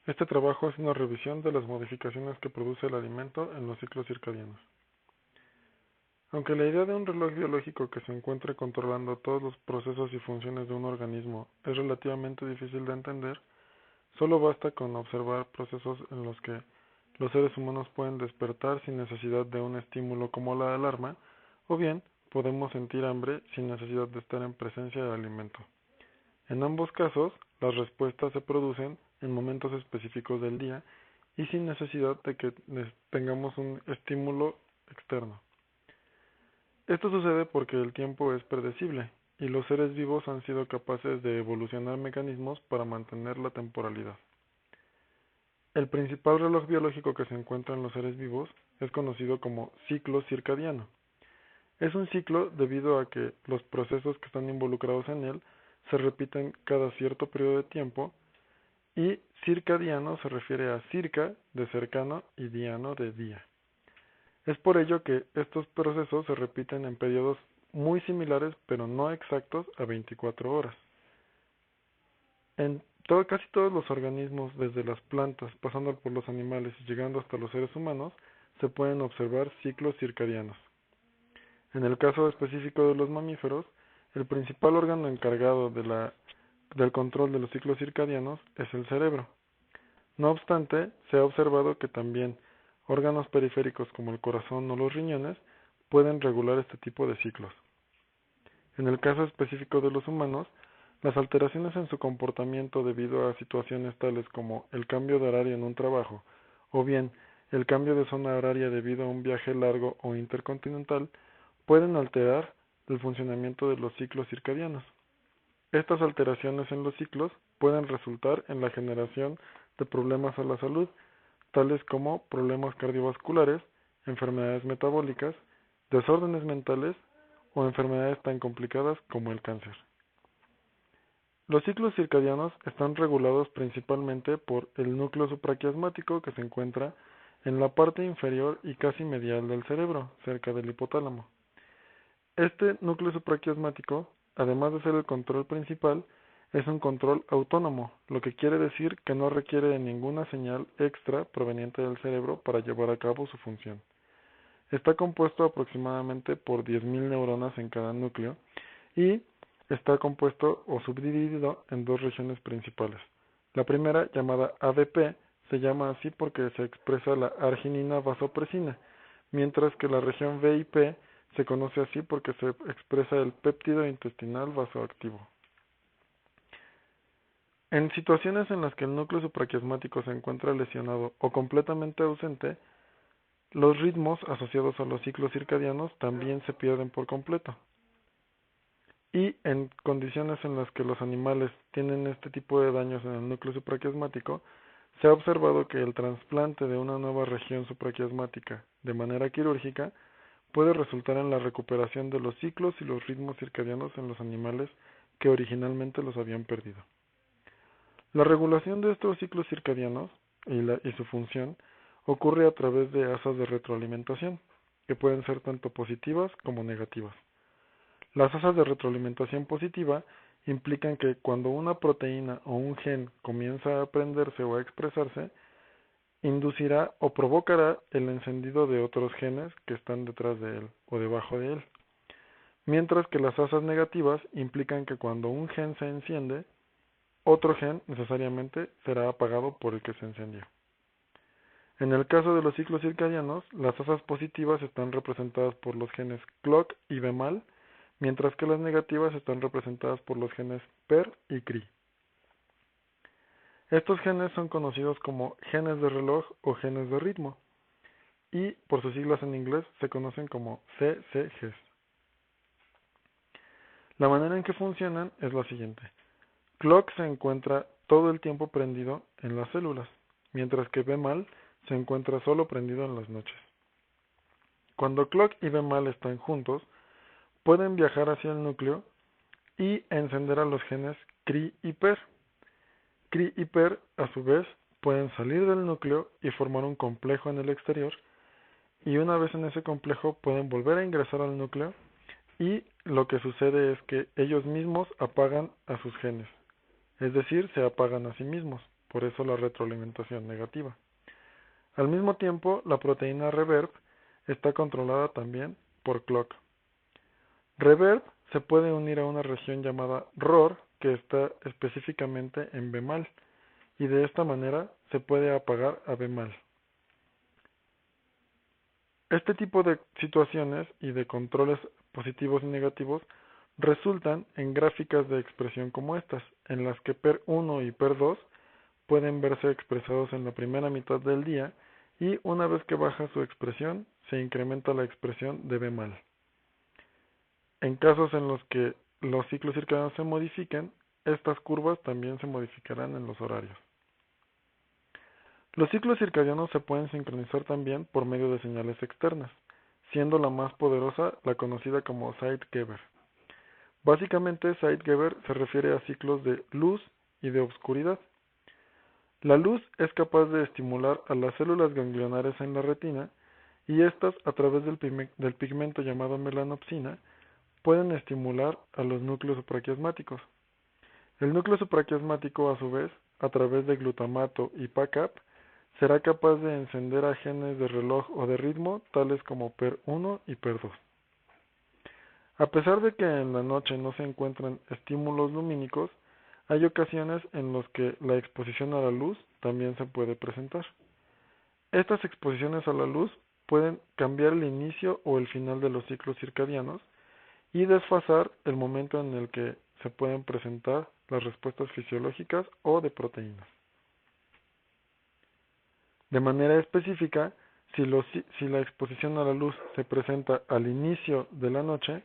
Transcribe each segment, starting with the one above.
Este trabajo es una revisión de las modificaciones que produce el alimento en los ciclos circadianos. Aunque la idea de un reloj biológico que se encuentre controlando todos los procesos y funciones de un organismo es relativamente difícil de entender, solo basta con observar procesos en los que los seres humanos pueden despertar sin necesidad de un estímulo como la alarma, o bien podemos sentir hambre sin necesidad de estar en presencia de alimento. En ambos casos, las respuestas se producen en momentos específicos del día y sin necesidad de que tengamos un estímulo externo. Esto sucede porque el tiempo es predecible y los seres vivos han sido capaces de evolucionar mecanismos para mantener la temporalidad. El principal reloj biológico que se encuentra en los seres vivos es conocido como ciclo circadiano. Es un ciclo debido a que los procesos que están involucrados en él se repiten cada cierto periodo de tiempo y circadiano se refiere a circa de cercano y diano de día. Es por ello que estos procesos se repiten en periodos muy similares pero no exactos a 24 horas. Casi todos los organismos, desde las plantas, pasando por los animales y llegando hasta los seres humanos, se pueden observar ciclos circadianos. En el caso específico de los mamíferos, el principal órgano encargado del control de los ciclos circadianos es el cerebro. No obstante, se ha observado que también órganos periféricos como el corazón o los riñones pueden regular este tipo de ciclos. En el caso específico de los humanos, las alteraciones en su comportamiento debido a situaciones tales como el cambio de horario en un trabajo, o bien el cambio de zona horaria debido a un viaje largo o intercontinental, pueden alterar el funcionamiento de los ciclos circadianos. Estas alteraciones en los ciclos pueden resultar en la generación de problemas a la salud, tales como problemas cardiovasculares, enfermedades metabólicas, desórdenes mentales o enfermedades tan complicadas como el cáncer. Los ciclos circadianos están regulados principalmente por el núcleo supraquiasmático que se encuentra en la parte inferior y casi medial del cerebro, cerca del hipotálamo. Este núcleo supraquiasmático, además de ser el control principal, es un control autónomo, lo que quiere decir que no requiere de ninguna señal extra proveniente del cerebro para llevar a cabo su función. Está compuesto aproximadamente por 10.000 neuronas en cada núcleo y está compuesto o subdividido en dos regiones principales. La primera, llamada ADP, se llama así porque se expresa la arginina vasopresina, mientras que la región VIP se conoce así porque se expresa el péptido intestinal vasoactivo. En situaciones en las que el núcleo supraquiasmático se encuentra lesionado o completamente ausente, los ritmos asociados a los ciclos circadianos también se pierden por completo. Y en condiciones en las que los animales tienen este tipo de daños en el núcleo supraquiasmático, se ha observado que el trasplante de una nueva región supraquiasmática de manera quirúrgica puede resultar en la recuperación de los ciclos y los ritmos circadianos en los animales que originalmente los habían perdido. La regulación de estos ciclos circadianos y su función ocurre a través de asas de retroalimentación, que pueden ser tanto positivas como negativas. Las asas de retroalimentación positiva implican que cuando una proteína o un gen comienza a aprenderse o a expresarse, inducirá o provocará el encendido de otros genes que están detrás de él o debajo de él. Mientras que las asas negativas implican que cuando un gen se enciende, otro gen necesariamente será apagado por el que se encendió. En el caso de los ciclos circadianos, las asas positivas están representadas por los genes clock y BMAL, mientras que las negativas están representadas por los genes PER y CRI. Estos genes son conocidos como genes de reloj o genes de ritmo, y por sus siglas en inglés se conocen como CCGs. La manera en que funcionan es la siguiente. Clock se encuentra todo el tiempo prendido en las células, mientras que BMAL se encuentra solo prendido en las noches. Cuando Clock y BMAL están juntos, pueden viajar hacia el núcleo y encender a los genes CRI y PER. CRI y PER, a su vez, pueden salir del núcleo y formar un complejo en el exterior, y una vez en ese complejo pueden volver a ingresar al núcleo, y lo que sucede es que ellos mismos apagan a sus genes, es decir, se apagan a sí mismos, por eso la retroalimentación negativa. Al mismo tiempo, la proteína reverb está controlada también por clock. Reverb se puede unir a una región llamada ROR que está específicamente en B mal, y de esta manera se puede apagar a B mal. Este tipo de situaciones y de controles positivos y negativos resultan en gráficas de expresión como estas, en las que PER1 y PER2 pueden verse expresados en la primera mitad del día y una vez que baja su expresión, se incrementa la expresión de B mal. En casos en los que los ciclos circadianos se modifiquen, estas curvas también se modificarán en los horarios. Los ciclos circadianos se pueden sincronizar también por medio de señales externas, siendo la más poderosa la conocida como Zeitgeber. Básicamente, Zeitgeber se refiere a ciclos de luz y de oscuridad. La luz es capaz de estimular a las células ganglionares en la retina y estas, a través del pigmento llamado melanopsina, pueden estimular a los núcleos supraquiasmáticos. El núcleo supraquiasmático, a su vez, a través de glutamato y PACAP, será capaz de encender a genes de reloj o de ritmo tales como PER1 y PER2. A pesar de que en la noche no se encuentran estímulos lumínicos, hay ocasiones en las que la exposición a la luz también se puede presentar. Estas exposiciones a la luz pueden cambiar el inicio o el final de los ciclos circadianos y desfasar el momento en el que se pueden presentar las respuestas fisiológicas o de proteínas. De manera específica, si la exposición a la luz se presenta al inicio de la noche,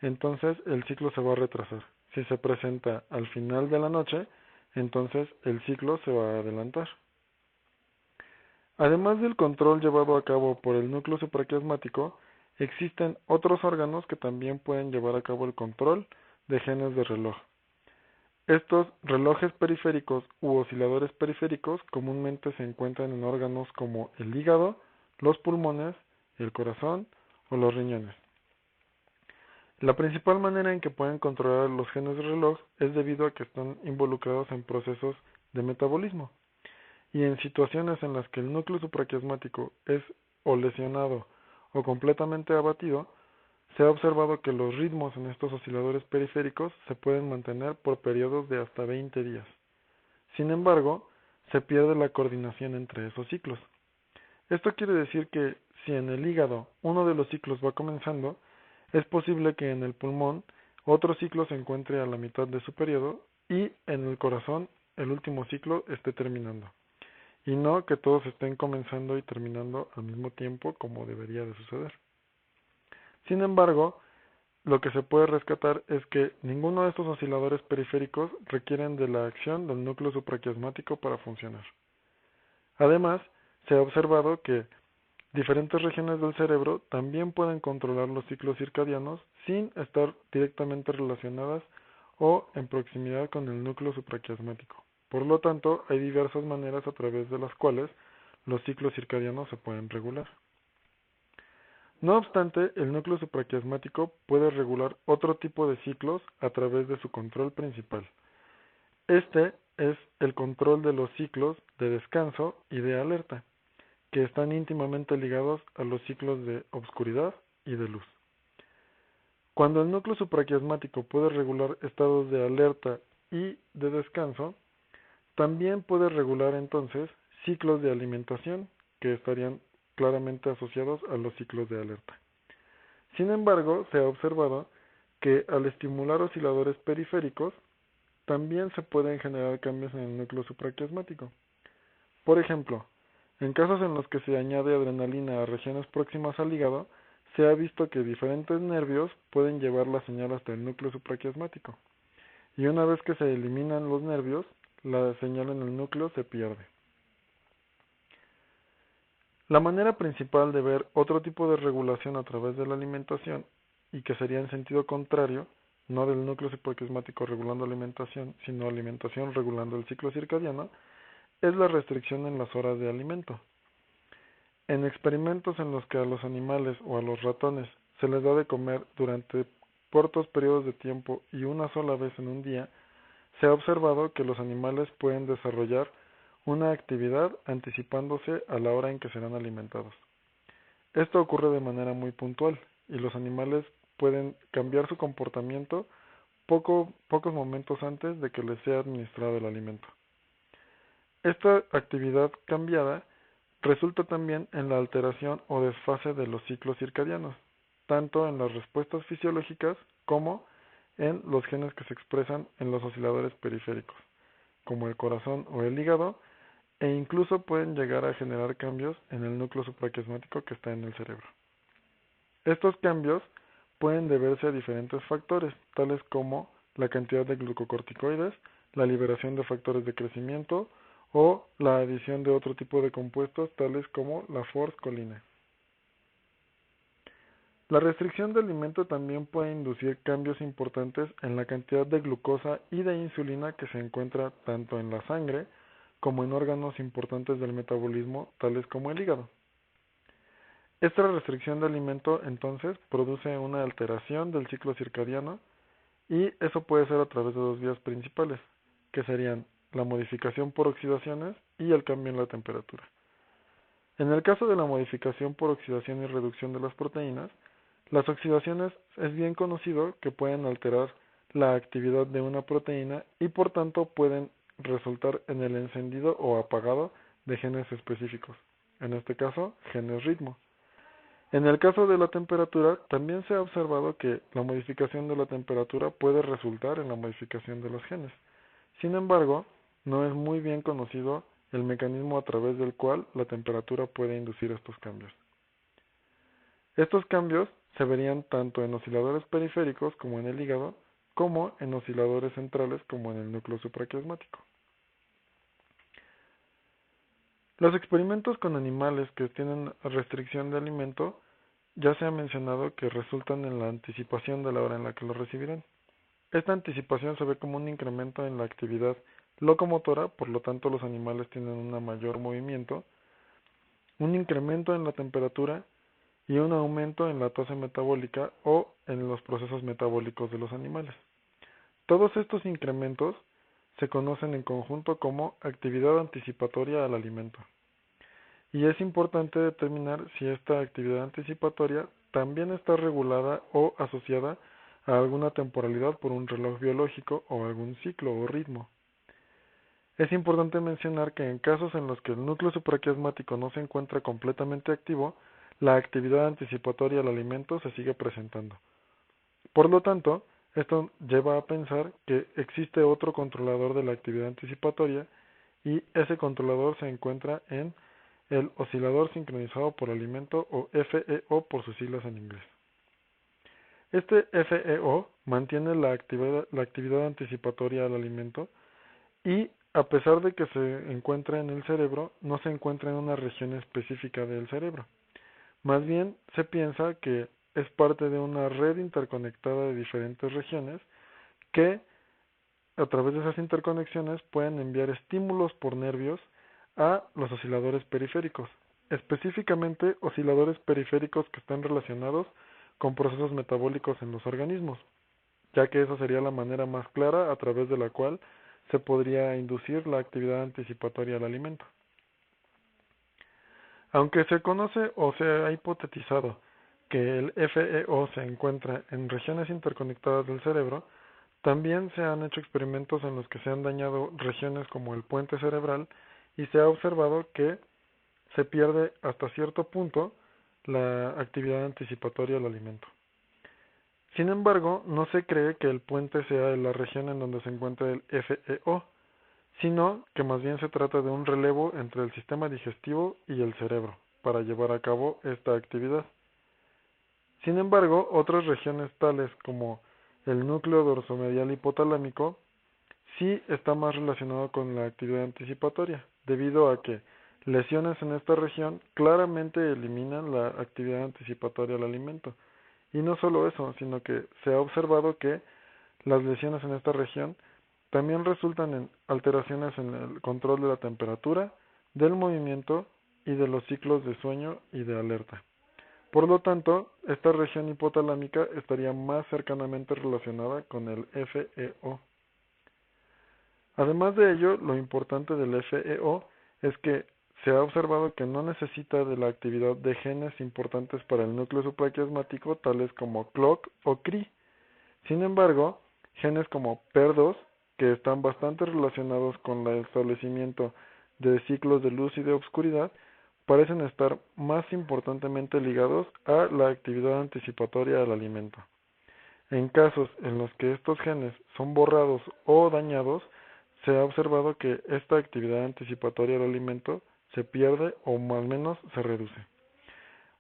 entonces el ciclo se va a retrasar. Si se presenta al final de la noche, entonces el ciclo se va a adelantar. Además del control llevado a cabo por el núcleo supraquiasmático, existen otros órganos que también pueden llevar a cabo el control de genes de reloj. Estos relojes periféricos u osciladores periféricos comúnmente se encuentran en órganos como el hígado, los pulmones, el corazón o los riñones. La principal manera en que pueden controlar los genes de reloj es debido a que están involucrados en procesos de metabolismo y en situaciones en las que el núcleo supraquiasmático es o lesionado o completamente abatido, se ha observado que los ritmos en estos osciladores periféricos se pueden mantener por periodos de hasta 20 días. Sin embargo, se pierde la coordinación entre esos ciclos. Esto quiere decir que si en el hígado uno de los ciclos va comenzando, es posible que en el pulmón otro ciclo se encuentre a la mitad de su periodo y en el corazón el último ciclo esté terminando, y no que todos estén comenzando y terminando al mismo tiempo como debería de suceder. Sin embargo, lo que se puede rescatar es que ninguno de estos osciladores periféricos requieren de la acción del núcleo supraquiasmático para funcionar. Además, se ha observado que diferentes regiones del cerebro también pueden controlar los ciclos circadianos sin estar directamente relacionadas o en proximidad con el núcleo supraquiasmático. Por lo tanto, hay diversas maneras a través de las cuales los ciclos circadianos se pueden regular. No obstante, el núcleo supraquiasmático puede regular otro tipo de ciclos a través de su control principal. Este es el control de los ciclos de descanso y de alerta, que están íntimamente ligados a los ciclos de obscuridad y de luz. Cuando el núcleo supraquiasmático puede regular estados de alerta y de descanso, también puede regular entonces ciclos de alimentación que estarían claramente asociados a los ciclos de alerta. Sin embargo, se ha observado que al estimular osciladores periféricos, también se pueden generar cambios en el núcleo supraquiasmático. Por ejemplo, en casos en los que se añade adrenalina a regiones próximas al hígado, se ha visto que diferentes nervios pueden llevar la señal hasta el núcleo supraquiasmático. Y una vez que se eliminan los nervios, la señal en el núcleo se pierde. La manera principal de ver otro tipo de regulación a través de la alimentación, y que sería en sentido contrario, no del núcleo supraquiasmático regulando alimentación, sino alimentación regulando el ciclo circadiano, es la restricción en las horas de alimento. En experimentos en los que a los animales o a los ratones se les da de comer durante cortos periodos de tiempo y una sola vez en un día, se ha observado que los animales pueden desarrollar una actividad anticipándose a la hora en que serán alimentados. Esto ocurre de manera muy puntual y los animales pueden cambiar su comportamiento pocos momentos antes de que les sea administrado el alimento. Esta actividad cambiada resulta también en la alteración o desfase de los ciclos circadianos, tanto en las respuestas fisiológicas como en los genes que se expresan en los osciladores periféricos, como el corazón o el hígado, e incluso pueden llegar a generar cambios en el núcleo supraquiasmático que está en el cerebro. Estos cambios pueden deberse a diferentes factores, tales como la cantidad de glucocorticoides, la liberación de factores de crecimiento o la adición de otro tipo de compuestos, tales como la forscolina. La restricción de alimento también puede inducir cambios importantes en la cantidad de glucosa y de insulina que se encuentra tanto en la sangre como en órganos importantes del metabolismo, tales como el hígado. Esta restricción de alimento entonces produce una alteración del ciclo circadiano y eso puede ser a través de dos vías principales, que serían la modificación por oxidaciones y el cambio en la temperatura. En el caso de la modificación por oxidación y reducción de las proteínas, las oxidaciones es bien conocido que pueden alterar la actividad de una proteína y por tanto pueden resultar en el encendido o apagado de genes específicos, en este caso genes ritmo. En el caso de la temperatura, también se ha observado que la modificación de la temperatura puede resultar en la modificación de los genes. Sin embargo, no es muy bien conocido el mecanismo a través del cual la temperatura puede inducir estos cambios. Estos cambios se verían tanto en osciladores periféricos como en el hígado, como en osciladores centrales como en el núcleo supraquiasmático. Los experimentos con animales que tienen restricción de alimento ya se ha mencionado que resultan en la anticipación de la hora en la que lo recibirán. Esta anticipación se ve como un incremento en la actividad locomotora, por lo tanto los animales tienen un mayor movimiento, un incremento en la temperatura y un aumento en la tasa metabólica o en los procesos metabólicos de los animales. Todos estos incrementos se conocen en conjunto como actividad anticipatoria al alimento. Y es importante determinar si esta actividad anticipatoria también está regulada o asociada a alguna temporalidad por un reloj biológico o algún ciclo o ritmo. Es importante mencionar que en casos en los que el núcleo supraquiasmático no se encuentra completamente activo, la actividad anticipatoria al alimento se sigue presentando. Por lo tanto, esto lleva a pensar que existe otro controlador de la actividad anticipatoria y ese controlador se encuentra en el oscilador sincronizado por alimento o FEO por sus siglas en inglés. Este FEO mantiene la actividad anticipatoria al alimento y a pesar de que se encuentra en el cerebro, no se encuentra en una región específica del cerebro. Más bien se piensa que es parte de una red interconectada de diferentes regiones que a través de esas interconexiones pueden enviar estímulos por nervios a los osciladores periféricos, específicamente osciladores periféricos que están relacionados con procesos metabólicos en los organismos, ya que esa sería la manera más clara a través de la cual se podría inducir la actividad anticipatoria al alimento. Aunque se conoce o se ha hipotetizado que el FEO se encuentra en regiones interconectadas del cerebro, también se han hecho experimentos en los que se han dañado regiones como el puente cerebral y se ha observado que se pierde hasta cierto punto la actividad anticipatoria al alimento. Sin embargo, no se cree que el puente sea la región en donde se encuentra el FEO, sino que más bien se trata de un relevo entre el sistema digestivo y el cerebro para llevar a cabo esta actividad. Sin embargo, otras regiones tales como el núcleo dorsomedial hipotalámico sí está más relacionado con la actividad anticipatoria, debido a que lesiones en esta región claramente eliminan la actividad anticipatoria al alimento. Y no solo eso, sino que se ha observado que las lesiones en esta región también resultan en alteraciones en el control de la temperatura, del movimiento y de los ciclos de sueño y de alerta. Por lo tanto, esta región hipotalámica estaría más cercanamente relacionada con el FEO. Además de ello, lo importante del FEO es que se ha observado que no necesita de la actividad de genes importantes para el núcleo supraquiasmático, tales como CLOC o CRI. Sin embargo, genes como PER2, que están bastante relacionados con el establecimiento de ciclos de luz y de obscuridad, parecen estar más importantemente ligados a la actividad anticipatoria del alimento. En casos en los que estos genes son borrados o dañados, se ha observado que esta actividad anticipatoria del alimento se pierde o al menos se reduce.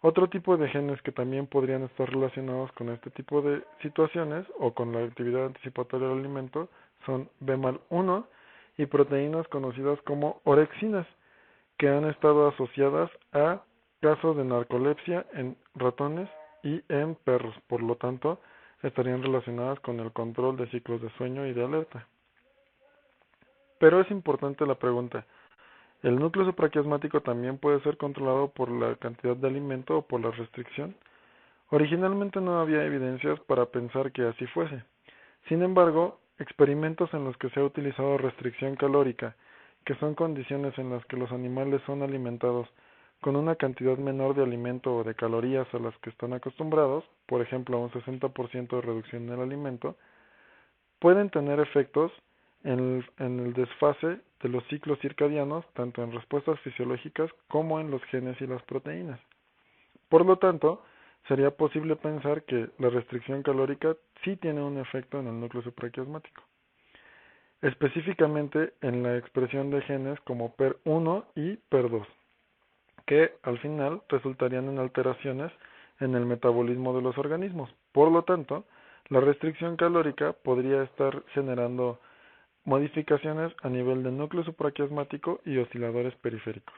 Otro tipo de genes que también podrían estar relacionados con este tipo de situaciones o con la actividad anticipatoria del alimento son BMAL1 y proteínas conocidas como orexinas, que han estado asociadas a casos de narcolepsia en ratones y en perros. Por lo tanto, estarían relacionadas con el control de ciclos de sueño y de alerta. Pero es importante la pregunta: ¿el núcleo supraquiasmático también puede ser controlado por la cantidad de alimento o por la restricción? Originalmente no había evidencias para pensar que así fuese. Sin embargo, experimentos en los que se ha utilizado restricción calórica, que son condiciones en las que los animales son alimentados con una cantidad menor de alimento o de calorías a las que están acostumbrados, por ejemplo un 60% de reducción en el alimento, pueden tener efectos en el desfase de los ciclos circadianos, tanto en respuestas fisiológicas como en los genes y las proteínas. Por lo tanto, sería posible pensar que la restricción calórica sí tiene un efecto en el núcleo supraquiasmático, específicamente en la expresión de genes como PER1 y PER2, que al final resultarían en alteraciones en el metabolismo de los organismos. Por lo tanto, la restricción calórica podría estar generando modificaciones a nivel del núcleo supraquiasmático y osciladores periféricos.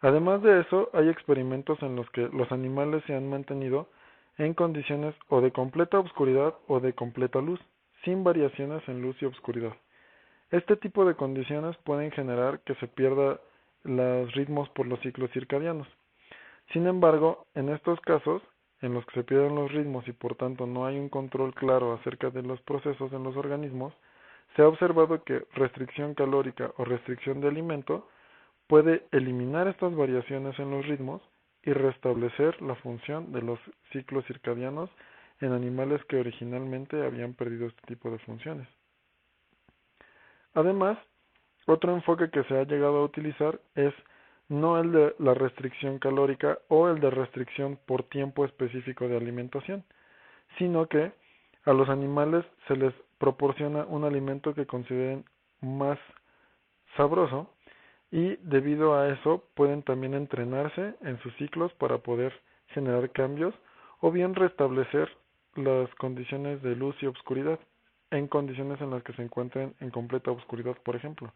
Además de eso, hay experimentos en los que los animales se han mantenido en condiciones o de completa oscuridad o de completa luz, sin variaciones en luz y oscuridad. Este tipo de condiciones pueden generar que se pierda los ritmos por los ciclos circadianos. Sin embargo, en estos casos, en los que se pierden los ritmos y por tanto no hay un control claro acerca de los procesos en los organismos, se ha observado que restricción calórica o restricción de alimento puede eliminar estas variaciones en los ritmos y restablecer la función de los ciclos circadianos en animales que originalmente habían perdido este tipo de funciones. Además, otro enfoque que se ha llegado a utilizar es no el de la restricción calórica o el de restricción por tiempo específico de alimentación, sino que a los animales se les proporciona un alimento que consideren más sabroso y debido a eso pueden también entrenarse en sus ciclos para poder generar cambios o bien restablecer las condiciones de luz y obscuridad en condiciones en las que se encuentren en completa oscuridad, por ejemplo.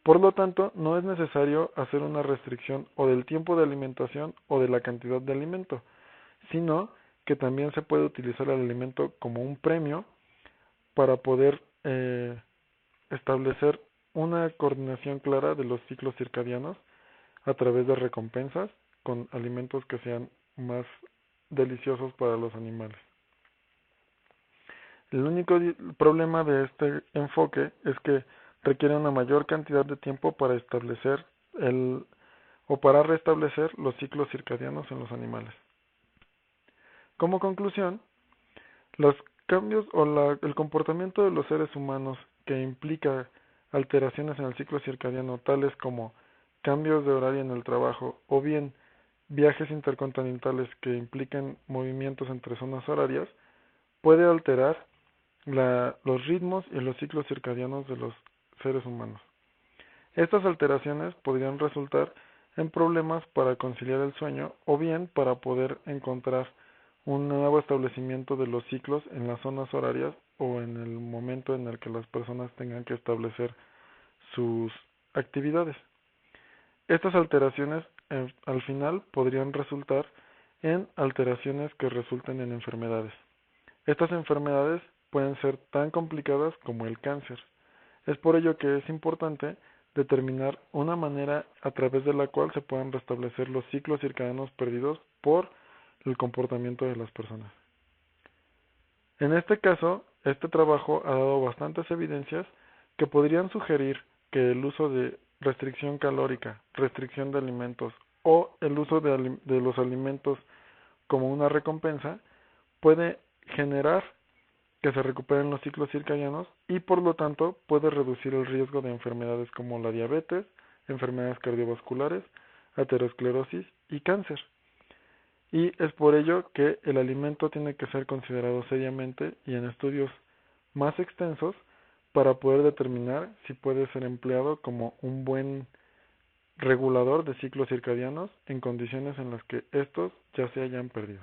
Por lo tanto, no es necesario hacer una restricción o del tiempo de alimentación o de la cantidad de alimento, sino que también se puede utilizar el alimento como un premio para poder establecer una coordinación clara de los ciclos circadianos a través de recompensas con alimentos que sean más deliciosos para los animales. El único problema de este enfoque es que requiere una mayor cantidad de tiempo para establecer o para restablecer los ciclos circadianos en los animales. Como conclusión, los cambios o el comportamiento de los seres humanos que implica alteraciones en el ciclo circadiano, tales como cambios de horario en el trabajo o bien viajes intercontinentales que impliquen movimientos entre zonas horarias, puede alterar los ritmos y los ciclos circadianos de los seres humanos. Estas alteraciones podrían resultar en problemas para conciliar el sueño o bien para poder encontrar un nuevo establecimiento de los ciclos en las zonas horarias o en el momento en el que las personas tengan que establecer sus actividades. Estas alteraciones al final podrían resultar en alteraciones que resulten en enfermedades. Estas enfermedades pueden ser tan complicadas como el cáncer. Es por ello que es importante determinar una manera a través de la cual se puedan restablecer los ciclos circadianos perdidos por el comportamiento de las personas. En este caso, Este trabajo ha dado bastantes evidencias que podrían sugerir que el uso de restricción calórica, restricción de alimentos o el uso de los alimentos como una recompensa puede generar que se recuperen los ciclos circadianos y por lo tanto puede reducir el riesgo de enfermedades como la diabetes, enfermedades cardiovasculares, aterosclerosis y cáncer. Y es por ello que el alimento tiene que ser considerado seriamente y en estudios más extensos para poder determinar si puede ser empleado como un buen regulador de ciclos circadianos en condiciones en las que estos ya se hayan perdido.